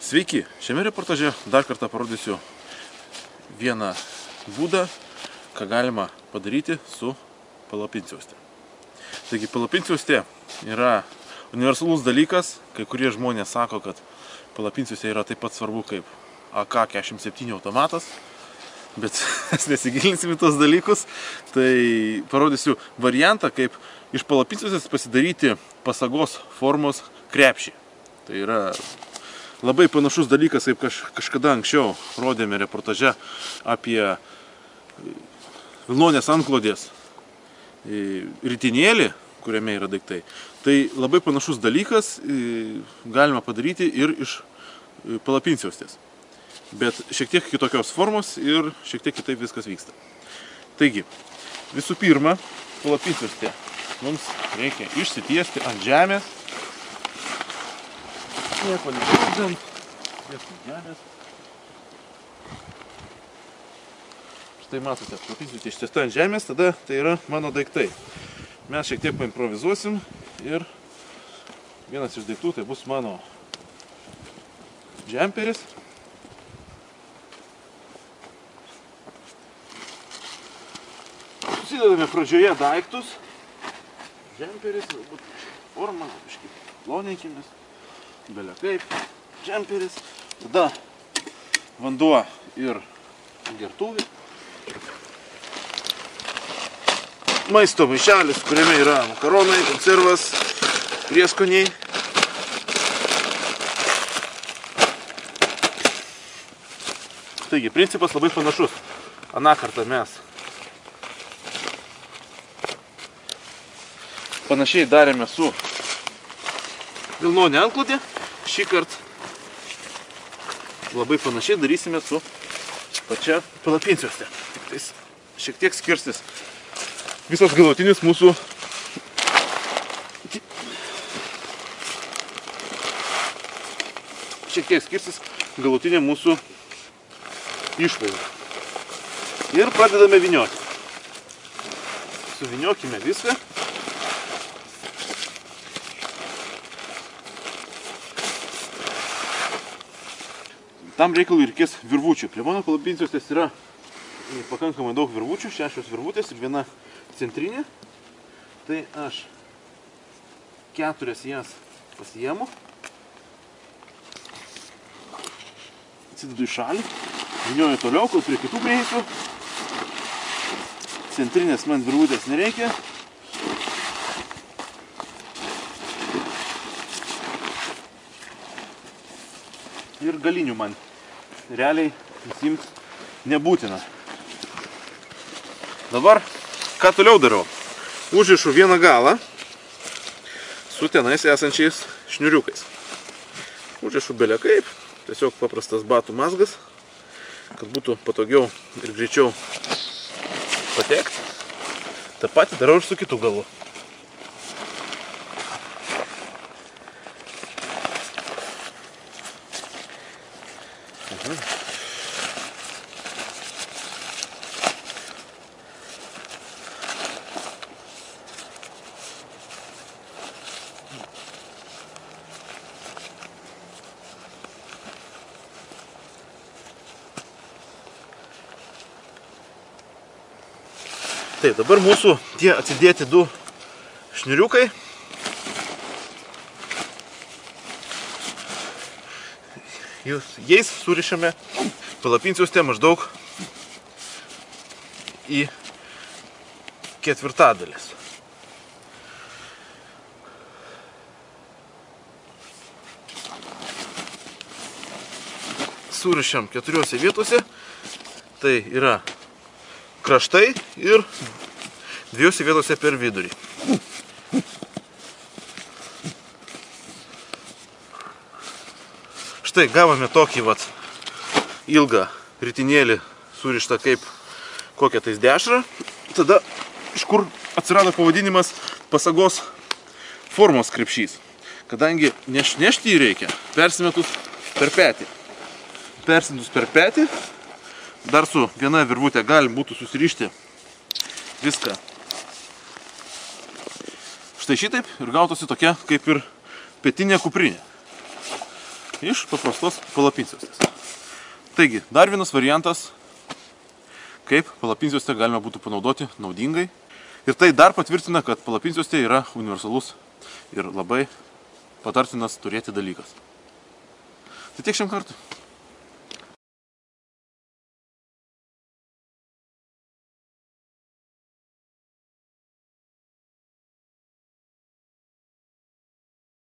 Sveiki, šiame reportaže dar kartą parodysiu vieną būdą, ką galima padaryti su palapinsiaustė. Taigi palapinsiaustė yra universalus dalykas, kai kurie žmonės sako, kad palapinsiaustė yra taip pat svarbu kaip AK-47 automatas, bet mes nesigilinsim į tos dalykus, tai parodysiu variantą, kaip iš palapinsiaustės pasidaryti pasagos formos krepšį. Tai yra labai panašus dalykas, kaip kažkada anksčiau rodėme reportaže apie vilnonės antklodės ritinėlį, kuriame yra daiktai. Tai labai panašus dalykas galima padaryti ir iš palapinsiaustės. Bet šiek tiek kitokios formos ir šiek tiek kitaip viskas vyksta. Taigi, visų pirma, palapinsiaustė mums reikia išsitiesti ant žemės. Nieko nepaudžiant, tiesti žemės. Štai matote, palapinsiaustė ištiesta ant žemės, tada tai yra mano daiktai. Mes šiek tiek paimprovizuosim ir vienas iš daiktų tai bus mano džemperis. Susidedame pradžioje daiktus. Džemperis, galbūt forma, kažkaip plonėkimis. Belia kaip, džemperis, tada vanduo ir gertuvė, maisto maišelis, kuriame yra makaronai, konservas, prieskoniai. Taigi, principas labai panašus. Aną kartą mes panašiai darėme su vilnonė antklodė. Šį kartą labai panašiai darysime su pačia palapinsiaustė. Tik tais šiek tiek skirsis visas galutinis mūsų galutinė mūsų išvaizda. Ir pradedame vynioti. Suvyniokime viską. Tam reikalui reikės virvučių. Prie mano palapinsiaustės yra pakankamai daug virvučių, 6 virvutės ir viena centrinė. Tai aš 4 jas pasiimu, atsidedu į šalį, vynioju toliau, kol prie kitų prieisiu. Centrinės man virvutės nereikia. Ir galinių man realiai įsimt nebūtina. Dabar, ką toliau darau? Užrišu vieną galą su tenais esančiais šniuriukais. Užrišu belia kaip, tiesiog paprastas batų mazgas, kad būtų patogiau ir greičiau patekti. Ta pati darau ir su kitu galu. Taip, dabar mūsų tie atsidėti 2 šniuriukai. Jais surišame palapinsiaustę maždaug į 1/4. Surišam 4 vietose. Tai yra kraštai ir 2 vietose per vidurį. Štai gavome tokį ilgą ritinėlį surištą kaip kokią tais dešrą. Tada iš kur atsirado pavadinimas pasagos formos krepšys. Kadangi nešti jį reikia, persimetus per petį. Persimetus per petį. Dar su viena virvutė galim būtų susirišti viską. Štai šitaip ir gautųsi tokia kaip ir petinė kuprinė. iš paprastos palapinsiaustės. Taigi, dar vienas variantas, kaip palapinsiaustę galima būtų panaudoti naudingai. Ir tai dar patvirtina, kad palapinsiaustė yra universalus ir labai patartinas turėti dalykas. Tai tiek šiam kartui.